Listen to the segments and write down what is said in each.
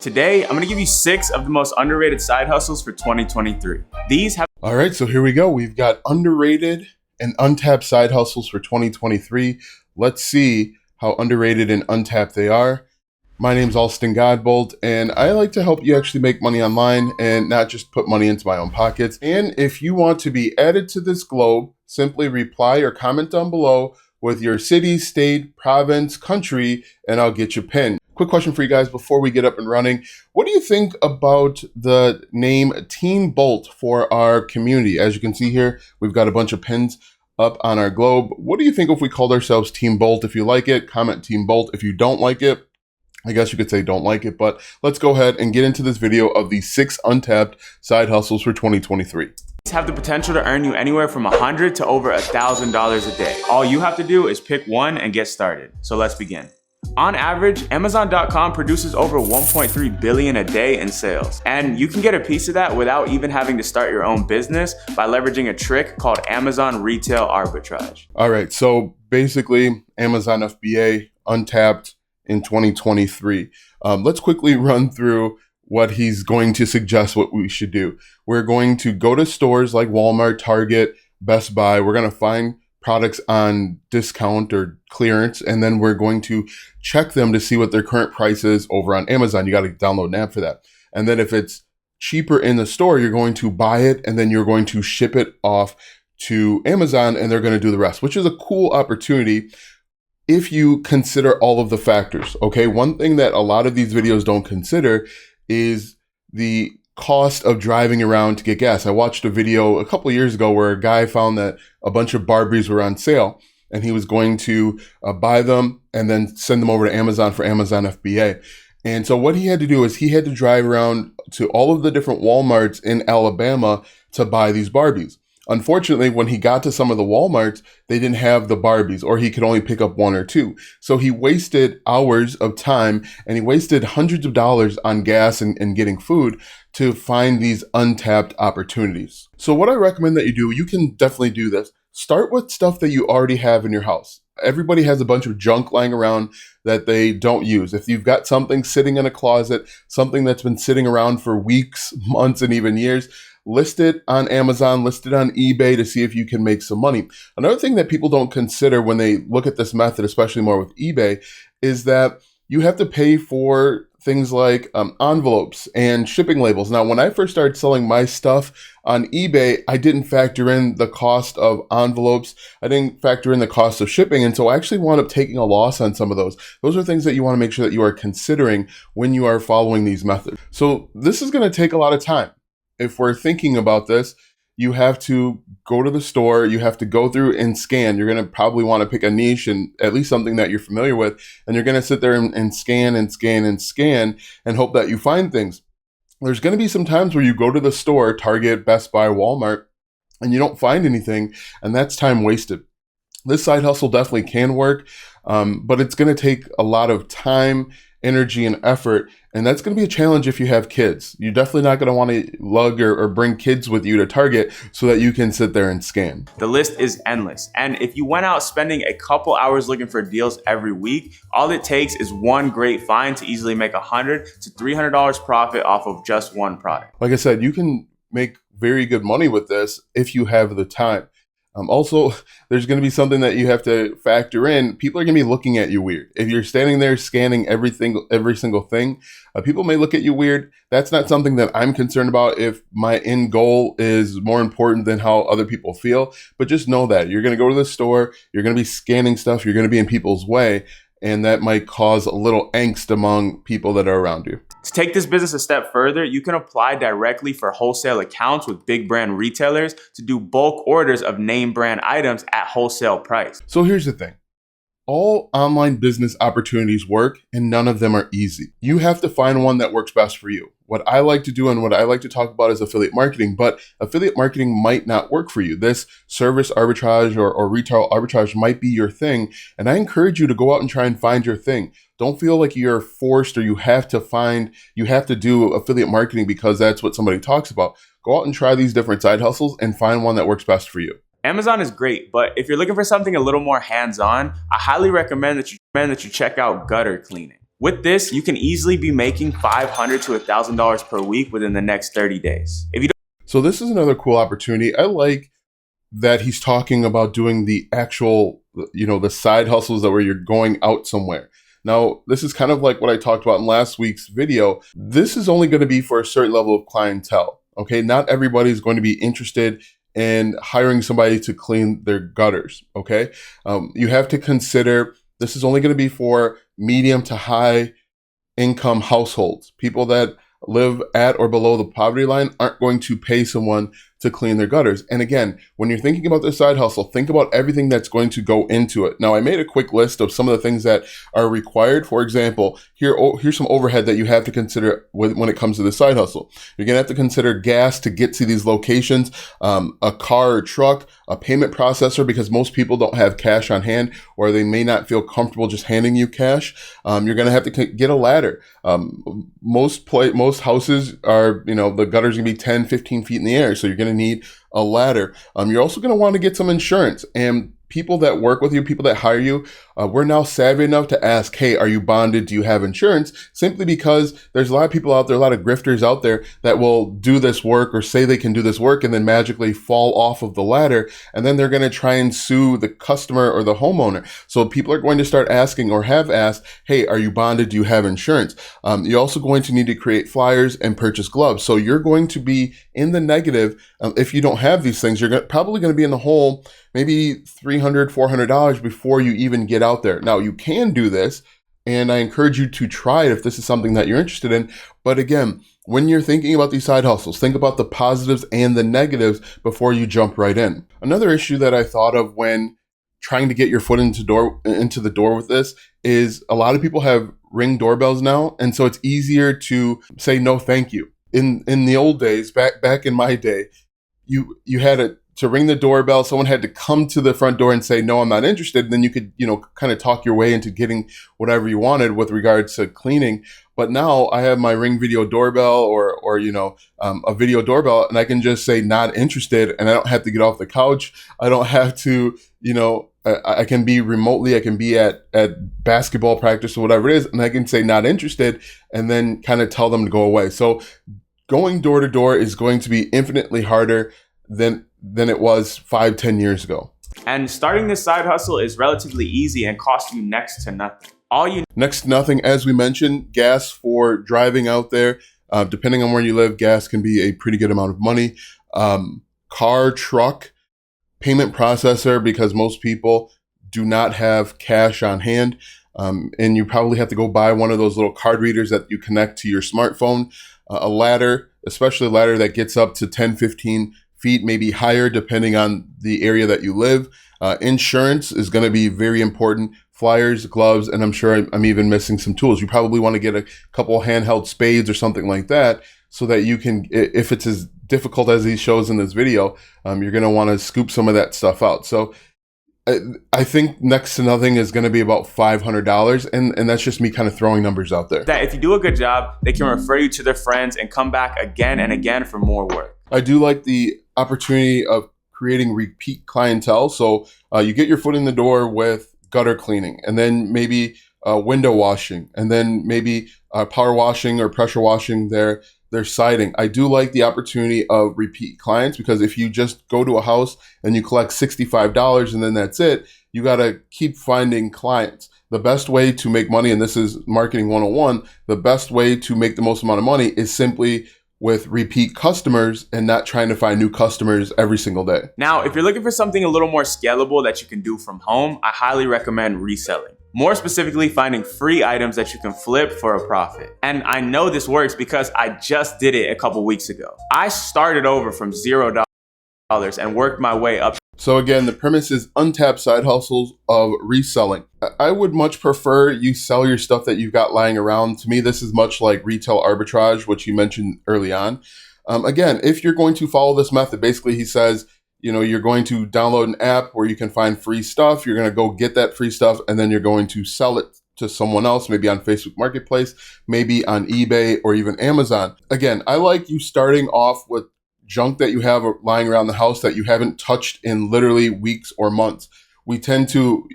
Today, I'm gonna give you 6 of the most underrated side hustles for 2023. All right, so here we go. We've got underrated and untapped side hustles for 2023. Let's see how underrated and untapped they are. My name's Alston Godbold, and I like to help you actually make money online and not just put money into my own pockets. And if you want to be added to this globe, simply reply or comment down below with your city, state, province, country, and I'll get you pinned. Quick question for you guys before we get up and running. What do you think about the name Team Bolt for our community? As you can see here, we've got a bunch of pins up on our globe. What do you think if we called ourselves Team Bolt? If you like it, comment Team Bolt. If you don't like it, I guess you could say don't like it, but let's go ahead and get into this video of the 6 untapped side hustles for 2023. Have the potential to earn you anywhere from $100 to over $1,000 a day. All you have to do is pick one and get started. So let's begin. On average, Amazon.com produces over 1.3 billion a day in sales. And you can get a piece of that without even having to start your own business by leveraging a trick called Amazon Retail Arbitrage. All right, so basically Amazon FBA untapped in 2023. Let's quickly run through what he's going to suggest what we should do. We're going to go to stores like Walmart, Target, Best Buy. We're going to find products on discount or clearance, and then we're going to check them to see what their current price is over on Amazon. You got to download an app for that. And then if it's cheaper in the store, you're going to buy it and then you're going to ship it off to Amazon and they're going to do the rest, which is a cool opportunity if you consider all of the factors. Okay, one thing that a lot of these videos don't consider is the cost of driving around to get gas. I watched a video a couple of years ago where a guy found that a bunch of Barbies were on sale and he was going to buy them and then send them over to Amazon for Amazon FBA. And so what he had to do is he had to drive around to all of the different Walmarts in Alabama to buy these Barbies. Unfortunately, when he got to some of the Walmarts, they didn't have the Barbies, or he could only pick up 1 or 2. So he wasted hours of time and he wasted hundreds of dollars on gas and getting food to find these untapped opportunities. So what I recommend that you do, you can definitely do this. Start with stuff that you already have in your house. Everybody has a bunch of junk lying around that they don't use. If you've got something sitting in a closet, something that's been sitting around for weeks, months, and even years, list it on Amazon, list it on eBay to see if you can make some money. Another thing that people don't consider when they look at this method, especially more with eBay, is that you have to pay for things like envelopes and shipping labels. Now, when I first started selling my stuff on eBay, I didn't factor in the cost of envelopes. I didn't factor in the cost of shipping. And so I actually wound up taking a loss on some of those. Those are things that you want to make sure that you are considering when you are following these methods. So this is going to take a lot of time. If we're thinking about this, you have to go to the store, you have to go through and scan. You're going to probably want to pick a niche and at least something that you're familiar with. And you're going to sit there and scan and scan and scan and hope that you find things. There's going to be some times where you go to the store, Target, Best Buy, Walmart, and you don't find anything, and that's time wasted. This side hustle definitely can work, but it's going to take a lot of time, energy, and effort. And that's going to be a challenge if you have kids. You're definitely not going to want to lug or bring kids with you to Target so that you can sit there and scan. The list is endless. And if you went out spending a couple hours looking for deals every week, all it takes is one great find to easily make $100 to $300 profit off of just one product. Like I said, you can make very good money with this if you have the time. Also, there's going to be something that you have to factor in. People are going to be looking at you weird. If you're standing there scanning every single thing, people may look at you weird. That's not something that I'm concerned about if my end goal is more important than how other people feel. But just know that you're going to go to the store, you're going to be scanning stuff, you're going to be in people's way, and that might cause a little angst among people that are around you. To take this business a step further, you can apply directly for wholesale accounts with big brand retailers to do bulk orders of name brand items at wholesale price. So here's the thing. All online business opportunities work and none of them are easy. You have to find one that works best for you. What I like to do and what I like to talk about is affiliate marketing, but affiliate marketing might not work for you. This service arbitrage or retail arbitrage might be your thing. And I encourage you to go out and try and find your thing. Don't feel like you're forced or you have to do affiliate marketing because that's what somebody talks about. Go out and try these different side hustles and find one that works best for you. Amazon is great, but if you're looking for something a little more hands-on, I highly recommend that you check out gutter cleaning. With this, you can easily be making $500 to $1,000 per week within the next 30 days. If you So this is another cool opportunity. I like that he's talking about doing the actual, the side hustles that where you're going out somewhere. Now, this is kind of like what I talked about in last week's video. This is only going to be for a certain level of clientele. Okay, not everybody is going to be interested in hiring somebody to clean their gutters. Okay, you have to consider this is only going to be for medium to high income households. People that live at or below the poverty line aren't going to pay someone to clean their gutters. And again, when you're thinking about this side hustle, think about everything that's going to go into it. Now, I made a quick list of some of the things that are required. For example, here's some overhead that you have to consider when it comes to the side hustle. You're going to have to consider gas to get to these locations, a car or truck, a payment processor, because most people don't have cash on hand, or they may not feel comfortable just handing you cash. You're going to have to get a ladder. Most houses are, the gutters going to be 10, 15 feet in the air. So you're going to need a ladder. You're also going to want to get some insurance. And people that work with you, people that hire you, we're now savvy enough to ask, hey, are you bonded? Do you have insurance? Simply because there's a lot of people out there, a lot of grifters out there that will do this work or say they can do this work and then magically fall off of the ladder. And then they're going to try and sue the customer or the homeowner. So people are going to start asking or have asked, hey, are you bonded? Do you have insurance? You're also going to need to create flyers and purchase gloves. So you're going to be in the negative if you don't have these things. You're probably going to be in the hole maybe $300, $400 before you even get out there. Now, you can do this, and I encourage you to try it if this is something that you're interested in. But again, when you're thinking about these side hustles, think about the positives and the negatives before you jump right in. Another issue that I thought of when trying to get your foot into the door with this is a lot of people have Ring doorbells now, and so it's easier to say no thank you. In the old days, back in my day, you had to ring the doorbell. Someone had to come to the front door and say, no, I'm not interested. And then you could, kind of talk your way into getting whatever you wanted with regards to cleaning. But now I have my Ring video doorbell or a video doorbell, and I can just say not interested, and I don't have to get off the couch. I don't have to, I can be remotely, I can be at basketball practice or whatever it is, and I can say not interested and then kind of tell them to go away. So going door to door is going to be infinitely harder than it was 5-10 years ago. And starting this side hustle is relatively easy and costs you next to nothing. Next to nothing, as we mentioned, gas for driving out there. Depending on where you live, gas can be a pretty good amount of money. Car, truck, payment processor, because most people do not have cash on hand. And you probably have to go buy one of those little card readers that you connect to your smartphone. A ladder, especially a ladder that gets up to 10, 15 feet, maybe higher, depending on the area that you live. Insurance is going to be very important. Flyers, gloves, and I'm sure I'm even missing some tools. You probably want to get a couple handheld spades or something like that so that you can, if it's as difficult as he shows in this video, you're going to want to scoop some of that stuff out. So I think next to nothing is going to be about $500, and that's just me kind of throwing numbers out there. That if you do a good job, they can refer you to their friends and come back again and again for more work. I do like the opportunity of creating repeat clientele. So you get your foot in the door with gutter cleaning, and then maybe window washing, and then maybe power washing or pressure washing their siding. I do like the opportunity of repeat clients, because if you just go to a house and you collect $65 and then that's it, you got to keep finding clients. The best way to make money, and this is marketing 101, the best way to make the most amount of money is simply with repeat customers and not trying to find new customers every single day. Now, if you're looking for something a little more scalable that you can do from home, I highly recommend reselling. More specifically, finding free items that you can flip for a profit. And I know this works because I just did it a couple weeks ago. I started over from $0 and worked my way up. So again, the premise is untapped side hustles of reselling. I would much prefer you sell your stuff that you've got lying around. To me, this is much like retail arbitrage, which you mentioned early on. Again, if you're going to follow this method, basically he says, you're going to download an app where you can find free stuff. You're going to go get that free stuff, and then you're going to sell it to someone else, maybe on Facebook Marketplace, maybe on eBay or even Amazon. Again, I like you starting off with junk that you have lying around the house that you haven't touched in literally weeks or months. We tend to,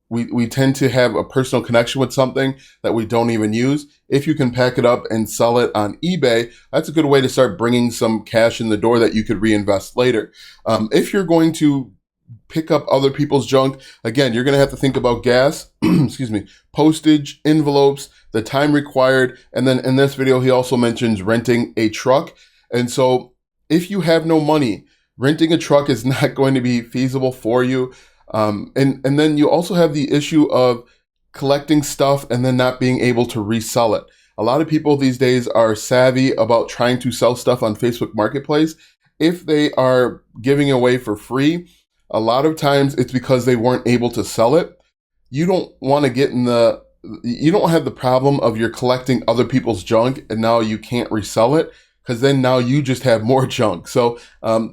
we tend to have a personal connection with something that we don't even use. If you can pack it up and sell it on eBay, that's a good way to start bringing some cash in the door that you could reinvest later. If you're going to pick up other people's junk, again, you're going to have to think about gas, excuse me, postage, envelopes, the time required. And then in this video, he also mentions renting a truck. And so if you have no money, renting a truck is not going to be feasible for you. And then you also have the issue of collecting stuff and then not being able to resell it. A lot of people these days are savvy about trying to sell stuff on Facebook Marketplace. If they are giving away for free, a lot of times it's because they weren't able to sell it. You don't want to get you don't have the problem of you're collecting other people's junk and now you can't resell it, because then now you just have more junk. So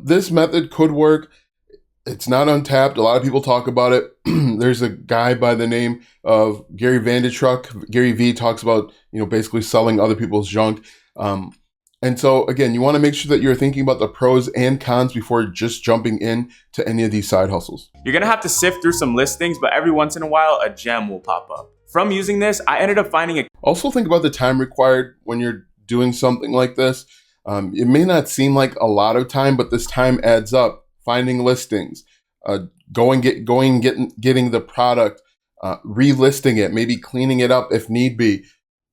this method could work. It's not untapped. A lot of people talk about it. There's a guy by the name of Gary Vaynerchuk. Gary V talks about, basically selling other people's junk. And so again, you want to make sure that you're thinking about the pros and cons before just jumping in to any of these side hustles. You're gonna have to sift through some listings, but every once in a while, a gem will pop up. From using this, I ended up finding a... Also think about the time required when you're doing something like this. It may not seem like a lot of time, but this time adds up. Finding listings, getting the product, relisting it, maybe cleaning it up if need be,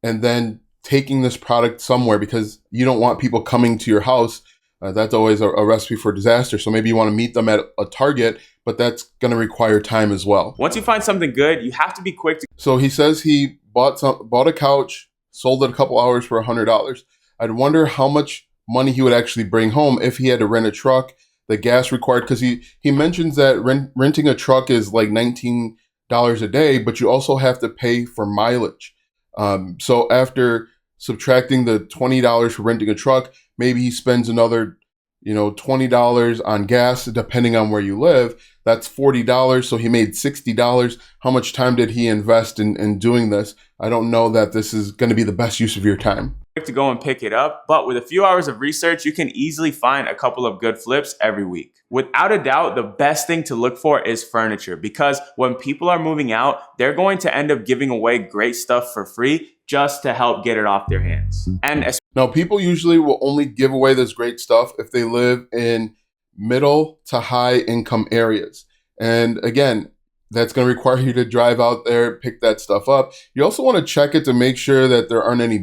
and then taking this product somewhere, because you don't want people coming to your house. That's always a recipe for disaster. So maybe you want to meet them at a Target, but that's going to require time as well. Once you find something good, you have to be quick to... So he says he bought a couch, sold it a couple hours for $100. I'd wonder how much money he would actually bring home if he had to rent a truck, the gas required, because he mentions that renting a truck is like $19 a day, but you also have to pay for mileage. So after subtracting the $20 for renting a truck, maybe he spends another, $20 on gas, depending on where you live. That's $40. So he made $60. How much time did he invest in doing this? I don't know that this is going to be the best use of your time to go and pick it up, but with a few hours of research, you can easily find a couple of good flips every week. Without a doubt, the best thing to look for is furniture, because when people are moving out, they're going to end up giving away great stuff for free just to help get it off their hands. And now, people usually will only give away this great stuff if they live in middle to high income areas. And again, that's going to require you to drive out there, pick that stuff up. You also want to check it to make sure that there aren't any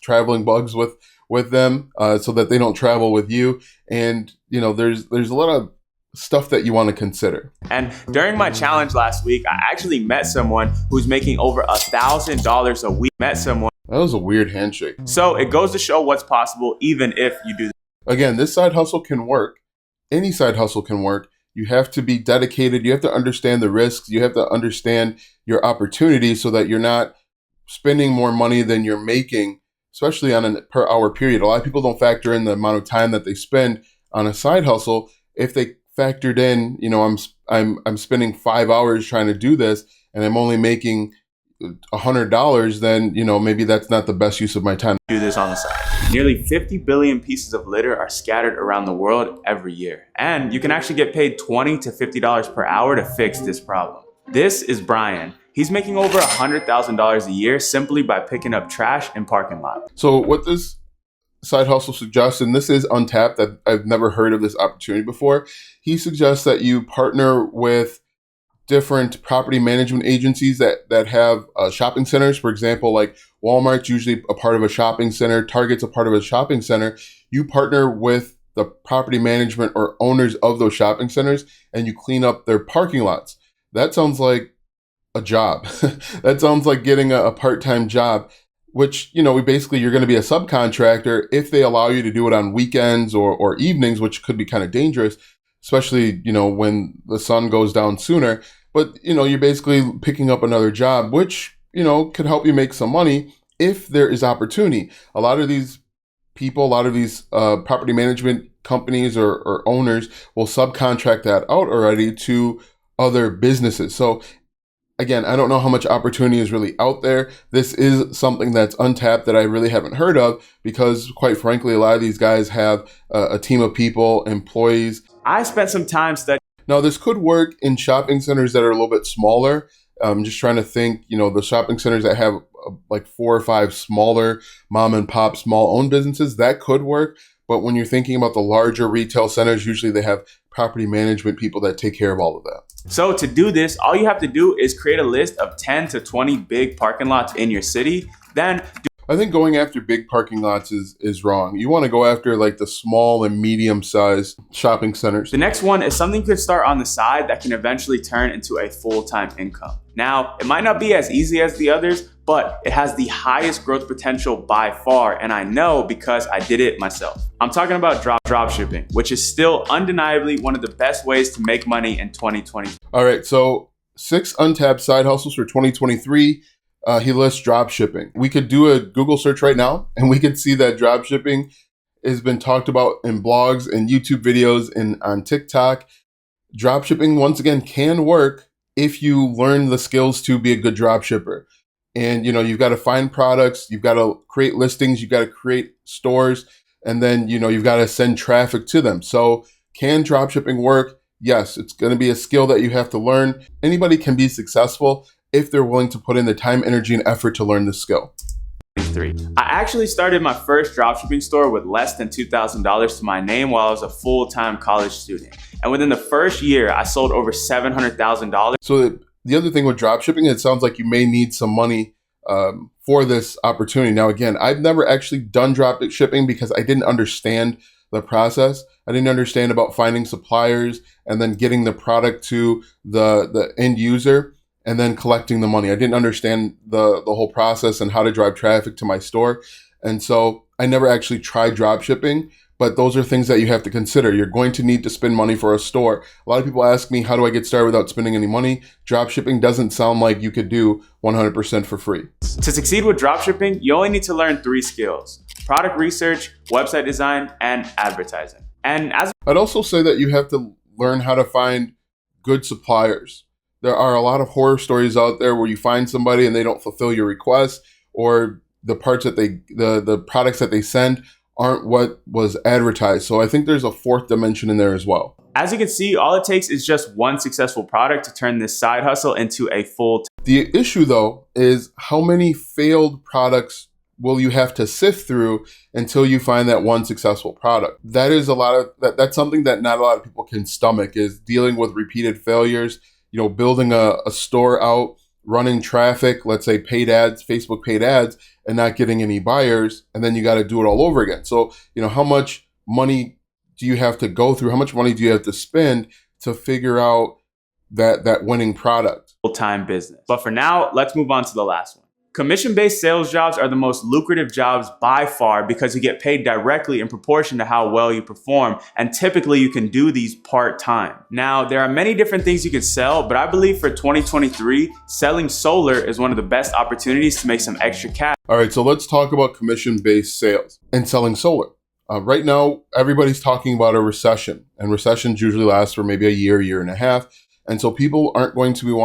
traveling bugs with them, so that they don't travel with you. And, there's a lot of stuff that you want to consider. And during my challenge last week, I actually met someone who's making over $1,000 a week. That was a weird handshake. So it goes to show what's possible, even if you do. Again, this side hustle can work. Any side hustle can work. You have to be dedicated. You have to understand the risks. You have to understand your opportunities so that you're not spending more money than you're making, especially on a per hour period. A lot of people don't factor in the amount of time that they spend on a side hustle. If they factored in, I'm spending 5 hours trying to do this and I'm only making $100, then, maybe that's not the best use of my time. Do this on the side. Nearly 50 billion pieces of litter are scattered around the world every year. And you can actually get paid $20 to $50 per hour to fix this problem. This is Brian. He's making over $100,000 a year simply by picking up trash in parking lots. So what this side hustle suggests, and this is Untapped, that I've never heard of this opportunity before. He suggests that you partner with different property management agencies that have shopping centers. For example, like Walmart's usually a part of a shopping center, Target's a part of a shopping center. You partner with the property management or owners of those shopping centers and you clean up their parking lots. That sounds like a job. That sounds like getting a part-time job, which, you're going to be a subcontractor if they allow you to do it on weekends or evenings, which could be kind of dangerous, especially, when the sun goes down sooner. But, you're basically picking up another job, which, could help you make some money if there is opportunity. A lot of these people, a lot of these property management companies or owners will subcontract that out already to other businesses. So again, I don't know how much opportunity is really out there. This is something that's untapped that I really haven't heard of because, quite frankly, a lot of these guys have a team of people, employees. I spent some time studying. Now, this could work in shopping centers that are a little bit smaller. Just trying to think, the shopping centers that have like 4 or 5 smaller mom and pop, small owned businesses, that could work. But when you're thinking about the larger retail centers, usually they have property management people that take care of all of that. So to do this, all you have to do is create a list of 10 to 20 big parking lots in your city. Then I think going after big parking lots is wrong. You want to go after like the small and medium sized shopping centers. the next one is something you could start on the side that can eventually turn into a full-time income. Now, it might not be as easy as the others, but it has the highest growth potential by far, and I know because I did it myself. I'm talking about dropshipping, which is still undeniably one of the best ways to make money in 2020. All right, so 6 untapped side hustles for 2023. He lists dropshipping. We could do a Google search right now, and we could see that dropshipping has been talked about in blogs and YouTube videos and on TikTok. Dropshipping, once again, can work if you learn the skills to be a good dropshipper. And, you've got to find products, you've got to create listings, you've got to create stores, and then, you've got to send traffic to them. So can dropshipping work? Yes, it's going to be a skill that you have to learn. Anybody can be successful if they're willing to put in the time, energy, and effort to learn the skill. I actually started my first dropshipping store with less than $2,000 to my name while I was a full-time college student. And within the first year, I sold over $700,000. So the other thing with dropshipping, it sounds like you may need some money for this opportunity. Now, again, I've never actually done dropshipping because I didn't understand the process. I didn't understand about finding suppliers and then getting the product to the end user and then collecting the money. I didn't understand the whole process and how to drive traffic to my store. And so I never actually tried dropshipping, but those are things that you have to consider. You're going to need to spend money for a store. A lot of people ask me, how do I get started without spending any money? Dropshipping doesn't sound like you could do 100% for free. To succeed with dropshipping, you only need to learn 3 skills: product research, website design, and advertising. And I'd also say that you have to learn how to find good suppliers. There are a lot of horror stories out there where you find somebody and they don't fulfill your request, or the parts that the products that they send aren't what was advertised. So I think there's a 4th dimension in there as well. as you can see, all it takes is just one successful product to turn this side hustle into a full. The issue though is how many failed products will you have to sift through until you find that one successful product? That is that's something that not a lot of people can stomach, is dealing with repeated failures. Building a store out, running traffic, let's say paid ads, Facebook paid ads, and not getting any buyers, and then you got to do it all over again. So, how much money do you have to go through? How much money do you have to spend to figure out that winning product? Full-time business. But for now, let's move on to the last one. Commission-based sales jobs are the most lucrative jobs by far because you get paid directly in proportion to how well you perform, and typically you can do these part-time. Now, there are many different things you can sell, but I believe for 2023, selling solar is one of the best opportunities to make some extra cash. All right, so let's talk about commission-based sales and selling solar. Right now, everybody's talking about a recession, and recessions usually last for maybe a year and a half, and so people aren't going to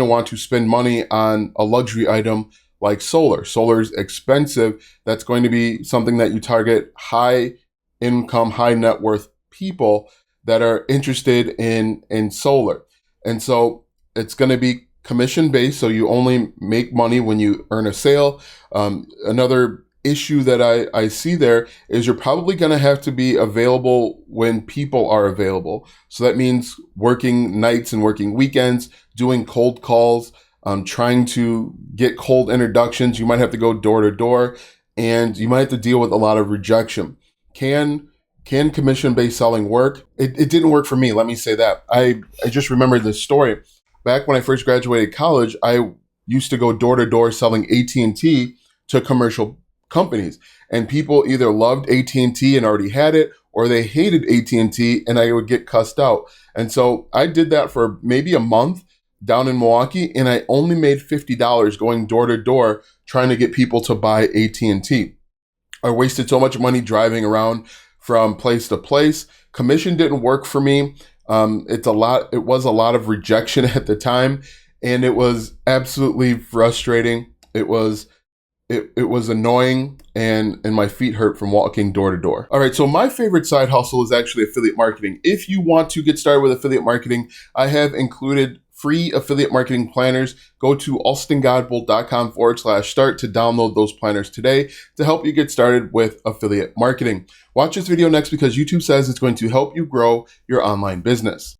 want to spend money on a luxury item like solar. Solar is expensive. That's going to be something that you target high income, high net worth people that are interested in solar. And so it's going to be commission based. So you only make money when you earn a sale. Another issue that I see there is you're probably going to have to be available when people are available. So that means working nights and working weekends, doing cold calls, trying to get cold introductions. You might have to go door to door, and you might have to deal with a lot of rejection. Can commission-based selling work? It didn't work for me. Let me say that. I just remembered this story. Back when I first graduated college, I used to go door to door selling AT&T to commercial companies, and people either loved AT&T and already had it, or they hated AT&T and I would get cussed out. And so I did that for maybe a month down in Milwaukee, and I only made $50 going door to door trying to get people to buy AT&T. I wasted so much money driving around from place to place. Commission didn't work for me. It was a lot of rejection at the time, and it was absolutely frustrating. It was annoying, and my feet hurt from walking door to door. All right, so my favorite side hustle is actually affiliate marketing. If you want to get started with affiliate marketing, I have included free affiliate marketing planners. Go to alstongodbold.com/start to download those planners today to help you get started with affiliate marketing. Watch this video next because YouTube says it's going to help you grow your online business.